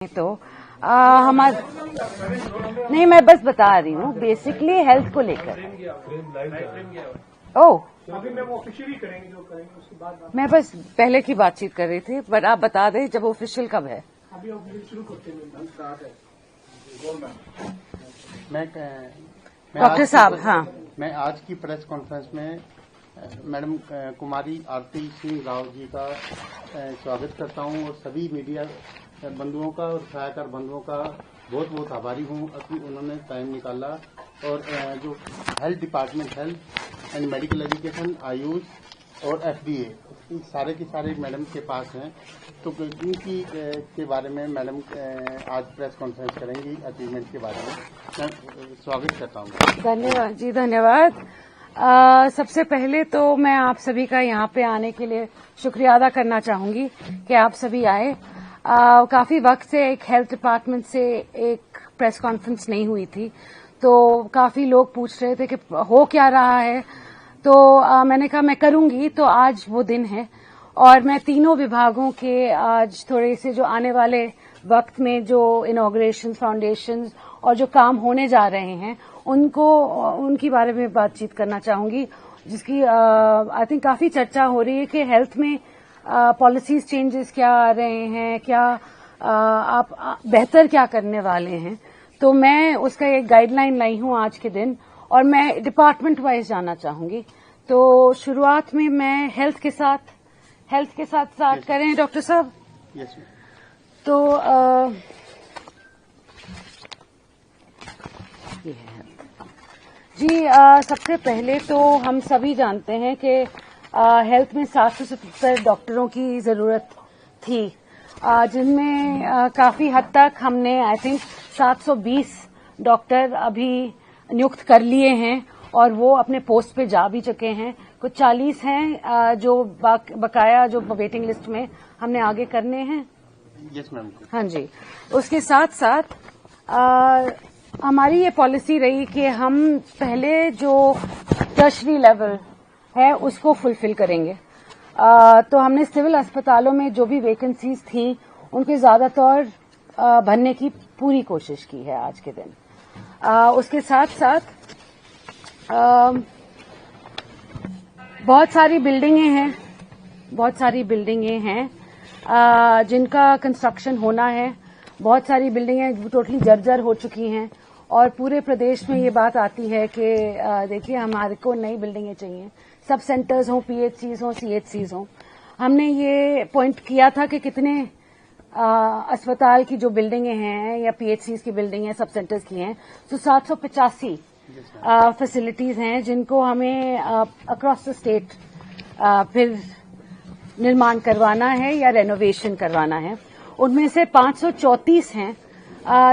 तो हमारे नहीं, मैं बस बता रही हूँ बेसिकली हेल्थ को लेकर। ओह, मैं बस पहले की बातचीत कर रही थी, बट आप बता दें जब ऑफिशियल कब है। अभी ऑफिशियल शुरू करते हैं डॉक्टर साहब। हाँ, मैं आज की प्रेस कॉन्फ्रेंस में मैडम कुमारी आरती सिंह राव जी का स्वागत करता हूं और सभी मीडिया बंधुओं का और सहायकार बंधुओं का बहुत बहुत आभारी हूं कि उन्होंने टाइम निकाला। और जो health department, health and medical education, Ayush और FDA सारे के सारे मैडम के पास हैं, तो इनकी के बारे में मैडम आज प्रेस कॉन्फ्रेंस करेंगी अचीवमेंट के बारे में। मैं स्वागत करता हूँ। धन्यवाद जी, धन्यवाद। सबसे पहले तो मैं आप सभी का यहाँ पे आने के लिए शुक्रिया अदा करना चाहूंगी कि आप सभी आए। काफी वक्त से एक हेल्थ डिपार्टमेंट से एक प्रेस कॉन्फ्रेंस नहीं हुई थी, तो काफी लोग पूछ रहे थे कि हो क्या रहा है, तो मैंने कहा मैं करूंगी। तो आज वो दिन है और मैं तीनों विभागों के आज थोड़े से जो आने वाले वक्त में जो इनॉग्रेशन, फाउंडेशन और जो काम होने जा रहे हैं उनकी बारे में बातचीत करना चाहूंगी, जिसकी आई थिंक काफी चर्चा हो रही है कि हेल्थ में पॉलिसीज चेंजेस क्या आ रहे हैं, क्या आप बेहतर क्या करने वाले हैं। तो मैं उसका एक गाइडलाइन लाई हूं आज के दिन और मैं डिपार्टमेंट वाइज जाना चाहूंगी। तो शुरुआत में मैं हेल्थ के साथ स्टार्ट करें डॉक्टर साहब। Yes ma'am. तो ये है जी। सबसे पहले तो हम सभी जानते हैं कि हेल्थ में 770 डॉक्टरों की जरूरत थी, जिनमें काफी हद तक हमने आई थिंक 720 डॉक्टर अभी नियुक्त कर लिए हैं और वो अपने पोस्ट पे जा भी चुके हैं। कुछ 40 हैं जो बकाया जो वेटिंग लिस्ट में हमने आगे करने हैं। Yes ma'am. हाँ जी। उसके साथ साथ हमारी ये पॉलिसी रही कि हम पहले जो टर्शरी लेवल है उसको फुलफिल करेंगे। तो हमने सिविल अस्पतालों में जो भी वैकेंसीज थी उनके ज्यादातर भरने की पूरी कोशिश की है आज के दिन। उसके साथ साथ बहुत सारी बिल्डिंगें हैं जिनका कंस्ट्रक्शन होना है। बहुत सारी बिल्डिंगें टोटली जर्जर हो चुकी हैं और पूरे प्रदेश में ये बात आती है कि देखिए हमारे को नई बिल्डिंगें चाहिए, सब सेंटर्स हों, PHCs हों, CHCs हों। हमने ये पॉइंट किया था कि कितने अस्पताल की जो बिल्डिंगें हैं या PHCs की बिल्डिंगें सब सेंटर्स की हैं, तो 785 फैसिलिटीज हैं जिनको हमें अक्रॉस द स्टेट फिर निर्माण करवाना है या रेनोवेशन करवाना है। उनमें से 534 हैं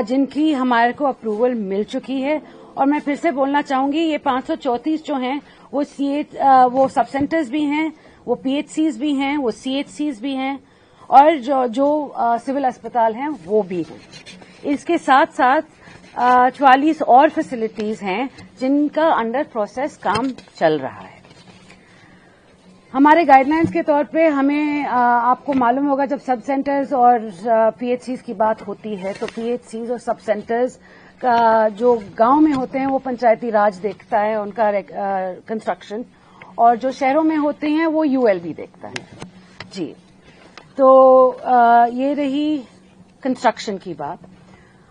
जिनकी हमारे को अप्रूवल मिल चुकी है। और मैं फिर से बोलना चाहूंगी, ये 534 जो हैं वो सब सेंटर्स भी हैं, वो PHCs भी हैं, वो CHCs भी हैं और जो सिविल अस्पताल हैं वो भी हैं। इसके साथ साथ 44 और फैसिलिटीज हैं जिनका अंडर प्रोसेस काम चल रहा है। हमारे गाइडलाइंस के तौर पे हमें आपको मालूम होगा जब सब सेंटर्स और PHCs की बात होती है तो PHCs और सब सेंटर्स का जो गांव में होते हैं वो पंचायती राज देखता है उनका कंस्ट्रक्शन, और जो शहरों में होते हैं वो ULB देखता है जी। तो ये रही कंस्ट्रक्शन की बात।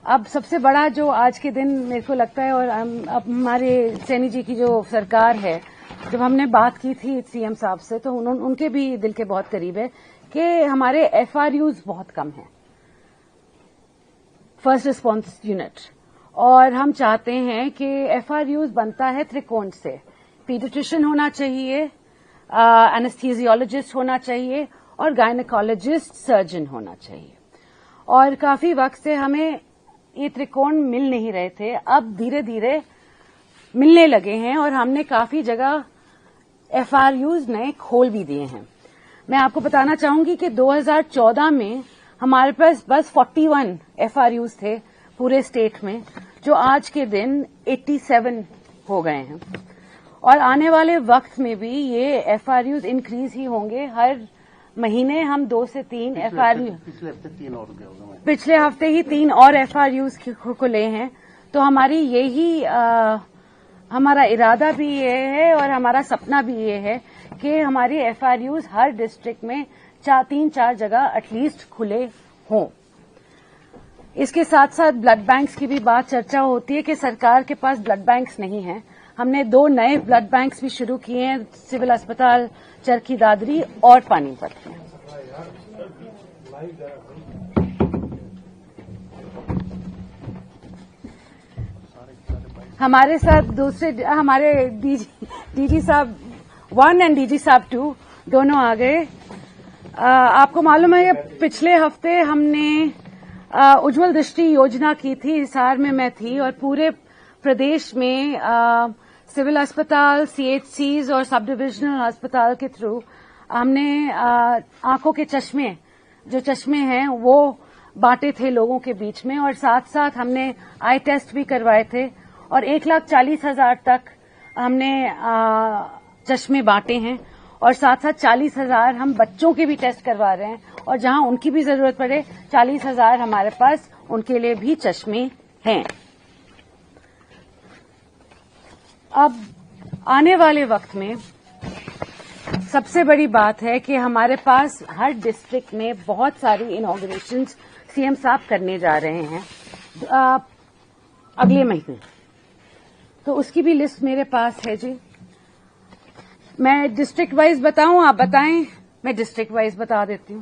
अब सबसे बड़ा जो आज के दिन मेरे को लगता है, और अब हमारे सैनी जी की जो सरकार है, जब हमने बात की थी CM साहब से तो उनके भी दिल के बहुत करीब है कि हमारे FRUs बहुत कम हैं, फर्स्ट रिस्पांस यूनिट, और हम चाहते हैं कि FRUs बनता है त्रिकोण से। पीडियाट्रिशियन होना चाहिए, एनेस्थीसियोलॉजिस्ट होना चाहिए और गायनेकोलॉजिस्ट सर्जन होना चाहिए। और काफी वक्त से हमें ये त्रिकोण मिल नहीं रहे थे, अब धीरे धीरे मिलने लगे हैं और हमने काफी जगह FRUs नए खोल भी दिए हैं। मैं आपको बताना चाहूंगी कि 2014 में हमारे पास बस 41 FRUs थे पूरे स्टेट में, जो आज के दिन 87 हो गए हैं। और आने वाले वक्त में भी ये FRUs इंक्रीज ही होंगे। हर महीने हम 2 से 3 FRU पिछले हफ्ते 3 और गए होंगे। पिछले हफ्ते ही 3 और FRUs खुले हैं। तो हमारी यही हमारा इरादा भी ये है और हमारा सपना भी ये है कि हमारी FRUs हर डिस्ट्रिक्ट में 3-4 जगह एटलीस्ट खुले हों। इसके साथ साथ ब्लड बैंक्स की भी बात चर्चा होती है कि सरकार के पास ब्लड बैंक्स नहीं है। हमने 2 नए ब्लड बैंक्स भी शुरू किए हैं, सिविल अस्पताल चरखी दादरी और पानीपत में। हमारे साथ दूसरे हमारे डीजी साहब 1 एंड डीजी साहब 2 दोनों आ गए। आपको मालूम है कि पिछले हफ्ते हमने उज्ज्वल दृष्टि योजना की थी। हिसार में मैं थी और पूरे प्रदेश में सिविल अस्पताल, CHCs और सब डिविजनल अस्पताल के थ्रू हमने आंखों के चश्मे, जो चश्मे हैं वो बांटे थे लोगों के बीच में, और साथ साथ हमने आई टेस्ट भी करवाए थे और 1,40,000 तक हमने चश्मे बांटे हैं। और साथ साथ 40,000 हम बच्चों के भी टेस्ट करवा रहे हैं, और जहां उनकी भी जरूरत पड़े 40,000 हमारे पास उनके लिए भी चश्मे हैं। अब आने वाले वक्त में सबसे बड़ी बात है कि हमारे पास हर डिस्ट्रिक्ट में बहुत सारी इनॉग्रेशंस सीएम साहब करने जा रहे हैं अगले महीने। तो उसकी भी लिस्ट मेरे पास है जी। मैं डिस्ट्रिक्ट वाइज बताऊं, आप बताएं? मैं डिस्ट्रिक्ट वाइज बता देती हूं।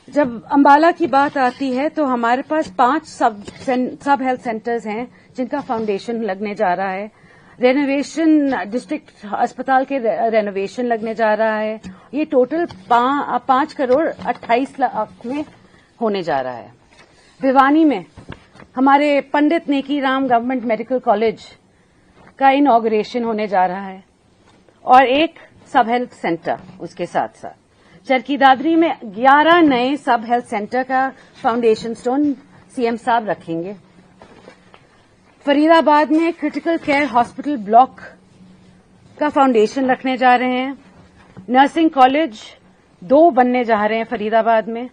जब अंबाला की बात आती है तो हमारे पास 5 सब हेल्थ सेंटर्स हैं जिनका फाउंडेशन लगने जा रहा है। रेनोवेशन, डिस्ट्रिक्ट अस्पताल के रेनोवेशन लगने जा रहा है। ये टोटल 5 करोड़ 28 लाख में होने जा रहा है। भिवानी में हमारे पंडित नेकीराम गवर्नमेंट मेडिकल कॉलेज का इनॉग्रेशन होने जा रहा है और एक सब हेल्थ सेंटर उसके साथ साथ। चरखी दादरी में 11 नए सब हेल्थ सेंटर का फाउंडेशन स्टोन सीएम साहब रखेंगे। फरीदाबाद में क्रिटिकल केयर हॉस्पिटल ब्लॉक का फाउंडेशन रखने जा रहे हैं। नर्सिंग कॉलेज 2 बनने जा रहे हैं फरीदाबाद में।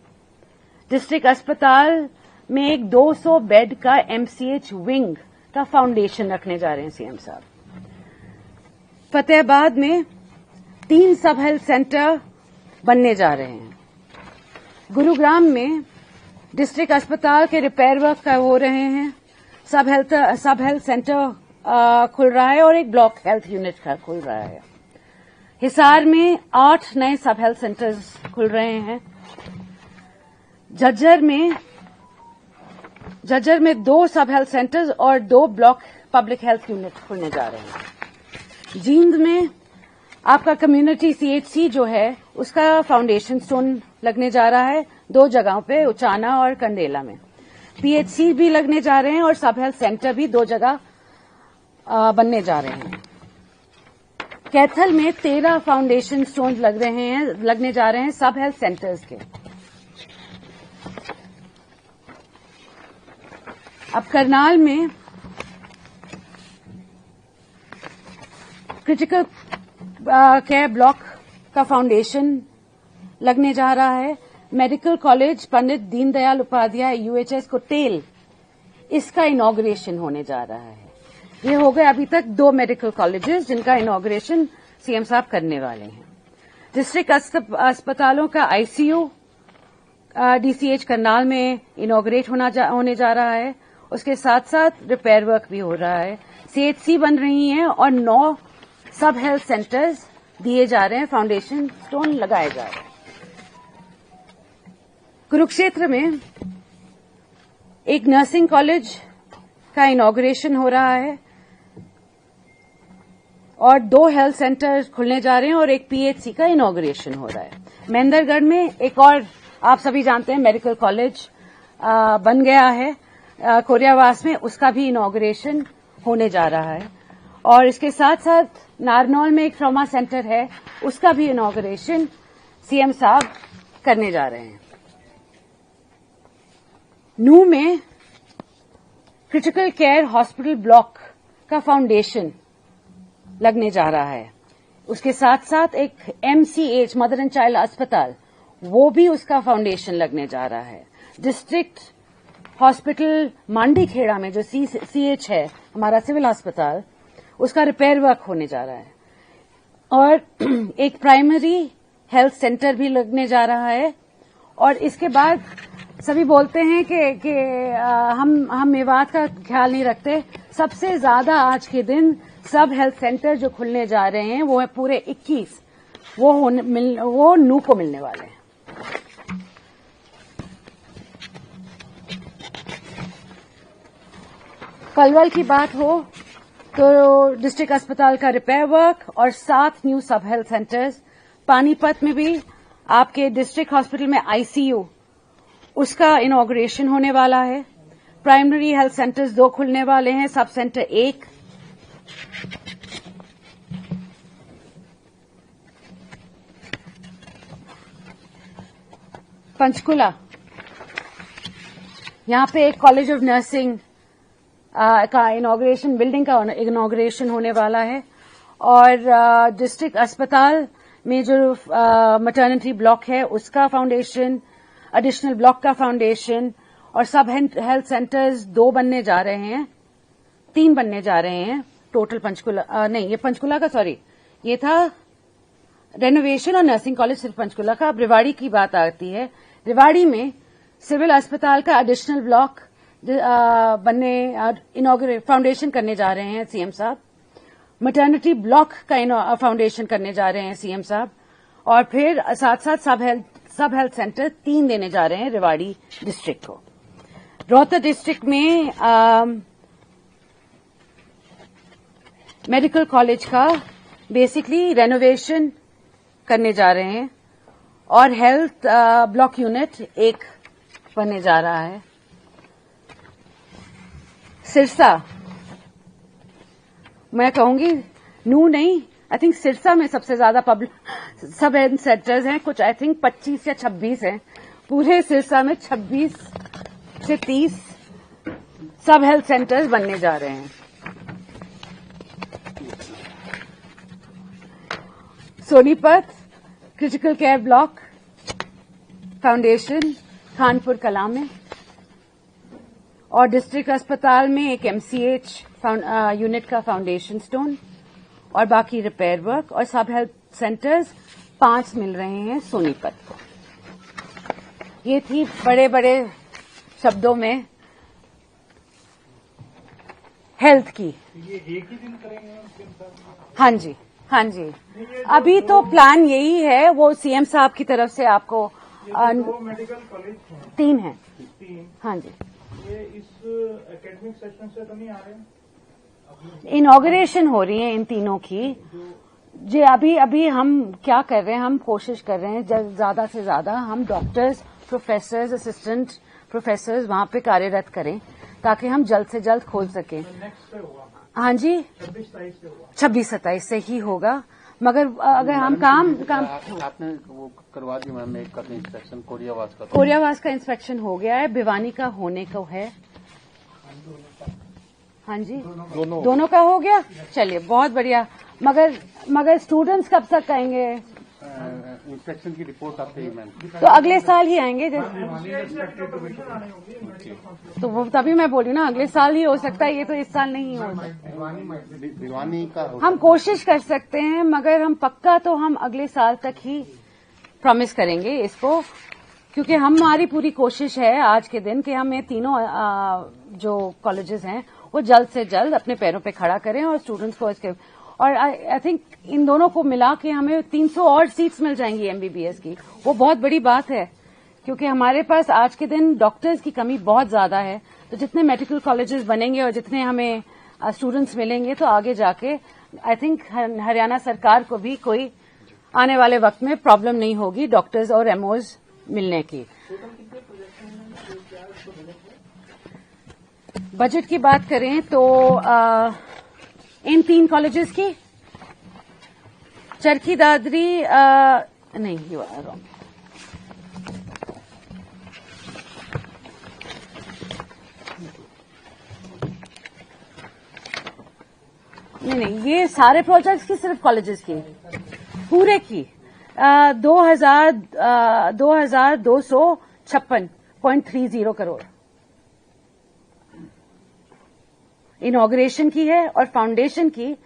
डिस्ट्रिक्ट अस्पताल में एक 200 बेड का MCH विंग का फाउंडेशन रखने जा रहे हैं सीएम साहब। फतेहाबाद में 3 सब हेल्थ सेंटर बनने जा रहे हैं। गुरुग्राम में डिस्ट्रिक्ट अस्पताल के रिपेयर वर्क का हो रहे हैं। सब हेल्थ सेंटर खुल रहा है और एक ब्लॉक हेल्थ यूनिट का खुल रहा है। हिसार में 8 नए सब हेल्थ सेंटर्स खुल रहे हैं। झज्जर में 2 सब हेल्थ सेंटर्स और 2 ब्लॉक पब्लिक हेल्थ यूनिट खुलने जा रहे हैं। जींद में आपका कम्युनिटी CHC जो है उसका फाउंडेशन स्टोन लगने जा रहा है 2 जगहों पे, उचाना और कंडेला में। PHC भी लगने जा रहे हैं और सब हेल्थ सेंटर भी 2 जगह बनने जा रहे हैं। कैथल में 13 फाउंडेशन स्टोन लगने जा रहे हैं सब हेल्थ सेंटर्स के। अब करनाल में क्रिटिकल केयर ब्लॉक का फाउंडेशन लगने जा रहा है। Medical college Pandit Deendayal Upadhyay UHS कोटेल, इसका इनॉग्रेशन होने जा रहा है। ये हो गए अभी तक 2 मेडिकल कॉलेजेस जिनका इनॉग्रेशन सीएम साहब करने वाले हैं। डिस्ट्रिक्ट अस्पतालों का ICU DCH करनाल में इनॉग्रेट होने जा रहा है। उसके साथ साथ रिपेयर वर्क भी हो रहा है। CHC बन रही हैं और 9 सब हेल्थ सेंटर्स दिए जा रहे हैं, फाउंडेशन स्टोन लगाए जा रहे हैं। कुरुक्षेत्र में एक नर्सिंग कॉलेज का इनॉग्रेशन हो रहा है और 2 हेल्थ सेंटर खुलने जा रहे हैं और एक PHC का इनॉग्रेशन हो रहा है। महेंद्रगढ़ में एक और, आप सभी जानते हैं, मेडिकल कॉलेज बन गया है कोरियावास में, उसका भी इनॉग्रेशन होने जा रहा है। और इसके साथ साथ नारनौल में एक ट्रॉमा सेंटर है, उसका भी इनॉग्रेशन सीएम साहब करने जा रहे हैं। नूह में क्रिटिकल केयर हॉस्पिटल ब्लॉक का फाउंडेशन लगने जा रहा है। उसके साथ साथ एक MCH मदर एंड चाइल्ड अस्पताल, वो भी उसका फाउंडेशन लगने जा रहा है। डिस्ट्रिक्ट हॉस्पिटल मांडीखेड़ा में जो CH है हमारा सिविल अस्पताल, उसका रिपेयर वर्क होने जा रहा है। और एक प्राइमरी हेल्थ सेंटर भी लगने जा रहा है। और इसके बाद सभी बोलते हैं कि हम मेवात का ख्याल नहीं रखते। सबसे ज्यादा आज के दिन सब हेल्थ सेंटर जो खुलने जा रहे हैं वो है पूरे 21, वो नू को मिलने वाले हैं। पलवल की बात हो तो डिस्ट्रिक्ट अस्पताल का रिपेयर वर्क और 7 न्यू सब हेल्थ सेंटर्स। पानीपत में भी आपके डिस्ट्रिक्ट हॉस्पिटल में ICU, उसका इनॉग्रेशन होने वाला है। प्राइमरी हेल्थ सेंटर्स 2 खुलने वाले हैं, सब सेंटर 1। पंचकुला, यहां पे एक कॉलेज ऑफ नर्सिंग का इनॉग्रेशन, बिल्डिंग का इनॉग्रेशन होने वाला है। और डिस्ट्रिक्ट अस्पताल में जो मैटरनिटी ब्लॉक है उसका फाउंडेशन, एडिशनल ब्लॉक का फाउंडेशन, और सब हेल्थ सेंटर्स 2 बनने जा रहे हैं, 3 बनने जा रहे हैं टोटल। पंचकुला नहीं, ये पंचकुला का, सॉरी, ये था रेनोवेशन और नर्सिंग कॉलेज सिर्फ पंचकुला का। अब रेवाड़ी की बात आती है। रेवाड़ी में सिविल अस्पताल का एडिशनल ब्लॉक बनने फाउंडेशन करने जा रहे हैं CM साहब। मैटरनिटी ब्लॉक का फाउंडेशन करने जा रहे हैं CM साहब। और फिर साथ साथ सब हेल्थ सेंटर 3 देने जा रहे हैं रेवाड़ी डिस्ट्रिक्ट को। रोहतक डिस्ट्रिक्ट में मेडिकल कॉलेज का बेसिकली रेनोवेशन करने जा रहे हैं और हेल्थ ब्लॉक यूनिट 1 बनने जा रहा है। सिरसा, मैं कहूंगी नू नहीं, आई थिंक सिरसा में सबसे ज्यादा पब्लिक सब हेल्थ सेंटर्स हैं, कुछ आई थिंक 25 या 26 हैं। पूरे सिरसा में 26 से 30 सब हेल्थ सेंटर्स बनने जा रहे हैं। Sonipat critical care block foundation Khanpur कला में, और डिस्ट्रिक्ट अस्पताल में एक MCH यूनिट का फाउंडेशन स्टोन, और बाकी रिपेयर वर्क। और सब हेल्थ सेंटर्स 5 मिल रहे हैं सोनीपत को। ये थी बड़े बड़े शब्दों में हेल्थ की। ये एक ही दिन करेंगे? हाँ जी, हाँ जी। अभी तो प्लान यही है, वो CM साहब की तरफ से आपको 2 मेडिकल कॉलेज हैं, 3 हैं। 3। हाँ जी। ये इस एकेडमिक सेशन से तो नहीं आ रहे हैं? इनॉग्रेशन हो रही है इन तीनों की। जी अभी हम क्या कर रहे हैं, हम कोशिश कर रहे हैं ज्यादा से ज्यादा हम डॉक्टर्स, प्रोफेसर्स, असिस्टेंट प्रोफेसर्स वहां पे कार्यरत करें ताकि हम जल्द से जल्द खोल सकें। नेक्स्ट पे होगा? हाँ जी, 26-27 से ही होगा। मगर अगर हम काम आपने वो करवा दी मैम, एक का इंस्पेक्शन कोरियावास का इंस्पेक्शन हो गया है, भिवानी का होने को है। हाँ जी, दोनों का हो गया। चलिए बहुत बढ़िया। मगर स्टूडेंट्स कब तक आएंगे? इंस्पेक्शन की रिपोर्ट आते ही मैम, तो अगले साल ही आएंगे। तो वो तभी मैं बोली ना, अगले साल ही हो सकता है, ये तो इस साल नहीं हो सकता। भिवानी का हम कोशिश कर सकते हैं, मगर हम पक्का तो हम अगले साल तक ही प्रॉमिस करेंगे इसको, क्योंकि हमारी पूरी कोशिश है आज के दिन कि हम ये तीनों जो कॉलेजेस हैं वो जल्द से जल्द अपने पैरों पे खड़ा करें और स्टूडेंट्स को इसके, और आई थिंक इन दोनों को मिला के हमें 300 और सीट्स मिल जाएंगी MBBS की। वो बहुत बड़ी बात है, क्योंकि हमारे पास आज के दिन डॉक्टर्स की कमी बहुत ज्यादा है। तो जितने मेडिकल कॉलेजेस बनेंगे और जितने हमें स्टूडेंट्स मिलेंगे, तो आगे जाके आई थिंक हरियाणा सरकार को भी कोई आने वाले वक्त में प्रॉब्लम नहीं होगी डॉक्टर्स और MOs मिलने की। बजट की बात करें तो इन 3 कॉलेजेस की चरखी दादरी नहीं, यू आर रॉन्ग। नहीं, ये सारे प्रोजेक्ट्स की, सिर्फ कॉलेजेस की, पूरे की। 2256.30 करोड़ इनॉग्रेशन की है, और फाउंडेशन की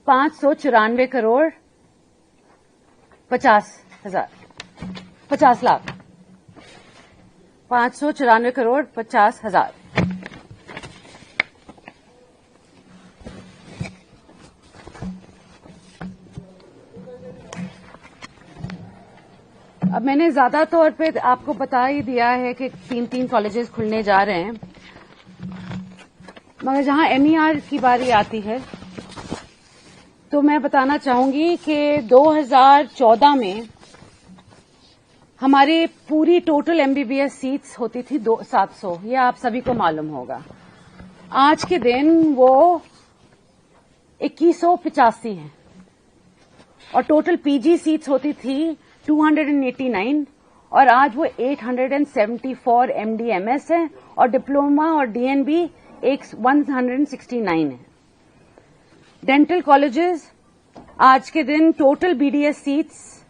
594 करोड़ 50 लाख 594 करोड़ 50 हजार। अब मैंने ज्यादा तौर पे आपको बता ही दिया है कि 3 कॉलेजेस खुलने जा रहे हैं, मगर जहां एमईआर की बारी आती है तो मैं बताना चाहूंगी कि 2014 में हमारी पूरी टोटल एमबीबीएस सीट्स होती थी 700, ये आप सभी को मालूम होगा। आज के दिन वो 2185 हैं, और टोटल पीजी सीट्स होती थी 289, और आज वो 874 एमडीएमएस है, और डिप्लोमा और डीएनबी 169 है। डेंटल कॉलेजेस आज के दिन टोटल बीडीएस सीट्स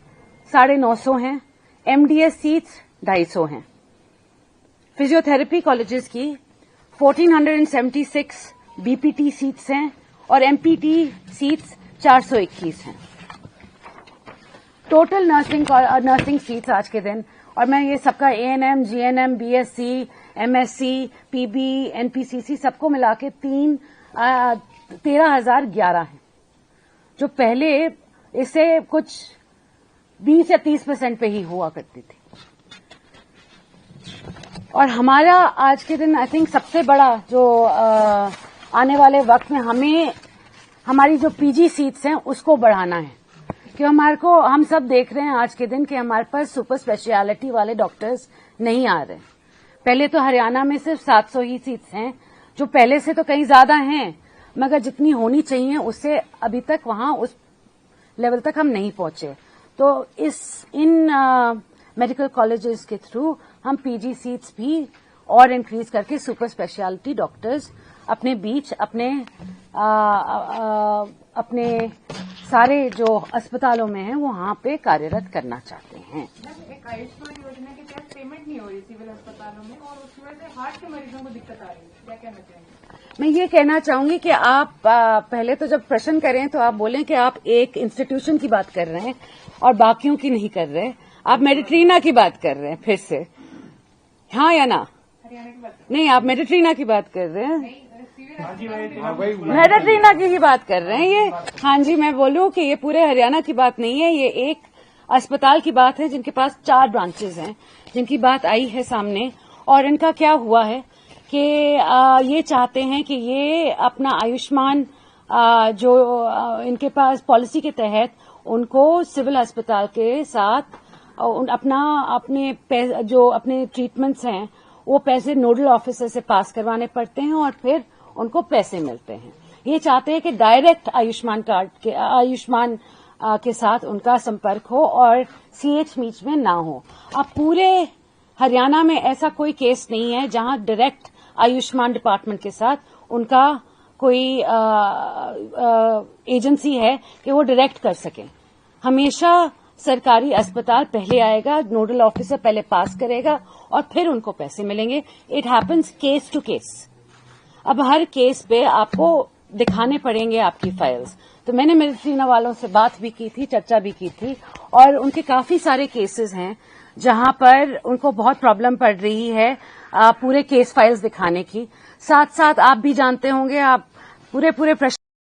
950 हैं, एमडीएस सीट्स 250 हैं। फिजियोथेरेपी कॉलेजेस की 1476 बीपीटी सीट्स हैं, और एमपीटी सीट्स 421 हैं। टोटल नर्सिंग सीट्स आज के दिन, और मैं ये सबका ANM, GNM, BSc, MSc, PB, NPCC सबको मिला के 13,011 हैं, जो पहले इससे कुछ 20 या 30% पे ही हुआ करती थी। और हमारा आज के दिन आई थिंक सबसे बड़ा जो आने वाले वक्त में हमें हमारी जो पीजी सीट्स हैं उसको बढ़ाना है, कि हम सब देख रहे हैं आज के दिन कि हमारे पास सुपर स्पेशलिटी वाले डॉक्टर्स नहीं आ रहे। पहले तो हरियाणा में सिर्फ 700 ही सीट्स हैं, जो पहले से तो कहीं ज्यादा हैं, मगर जितनी होनी चाहिए उससे अभी तक वहां उस लेवल तक हम नहीं पहुंचे। तो इन मेडिकल कॉलेजेस के थ्रू हम पीजी सीट्स भी और इंक्रीज करके सुपर स्पेशलिटी डॉक्टर्स अपने बीच अपने सारे जो अस्पतालों में हैं वहां पे कार्यरत करना चाहते हैं। एक आयुष्मान योजना के तहत पेमेंट नहीं हो रही सिविल अस्पतालों में, और उसकी वजह से हार्ट के मरीजों को दिक्कत आ रही है, क्या कहना चाहेंगे? मैं ये कहना चाहूंगी कि आप पहले तो जब प्रश्न करें तो आप बोलें कि आप एक इंस्टीट्यूशन की बात कर रहे हैं और बाकियों की नहीं कर रहे। आप मेडिट्रीना की बात कर रहे हैं फिर से, हाँ या ना? हरियाणा की बात नहीं, आप मेडिट्रीना की बात कर रहे हैं, मेडिट्रीना की ही बात कर रहे हैं ये। हाँ जी, मैं बोलूं कि ये पूरे हरियाणा की बात नहीं है, ये एक अस्पताल की बात है जिनके पास 4 ब्रांचेस हैं, जिनकी बात आई है सामने। और इनका क्या हुआ है कि ये चाहते हैं कि ये अपना आयुष्मान जो इनके पास पॉलिसी के तहत उनको सिविल अस्पताल के साथ अपने ट्रीटमेंट्स हैं वो पैसे नोडल ऑफिसर से पास करवाने पड़ते हैं, और फिर उनको पैसे मिलते हैं। ये चाहते हैं कि डायरेक्ट आयुष्मान के साथ उनका संपर्क हो और सीएच बीच में ना हो। अब पूरे हरियाणा में ऐसा कोई केस नहीं है जहां डायरेक्ट आयुष्मान डिपार्टमेंट के साथ उनका कोई एजेंसी है कि वो डायरेक्ट कर सके। हमेशा सरकारी अस्पताल पहले आएगा, नोडल ऑफिसर पहले पास करेगा और फिर उनको पैसे मिलेंगे। It happens case to case. अब हर केस पे आपको दिखाने पड़ेंगे आपकी फाइल्स। तो मैंने मेडिट्रीना वालों से बात भी की थी, चर्चा भी की थी, और उनके काफी सारे केसेस हैं जहां पर उनको बहुत प्रॉब्लम पड़ रही है पूरे केस फाइल्स दिखाने की। साथ साथ आप भी जानते होंगे, आप पूरे प्रश्न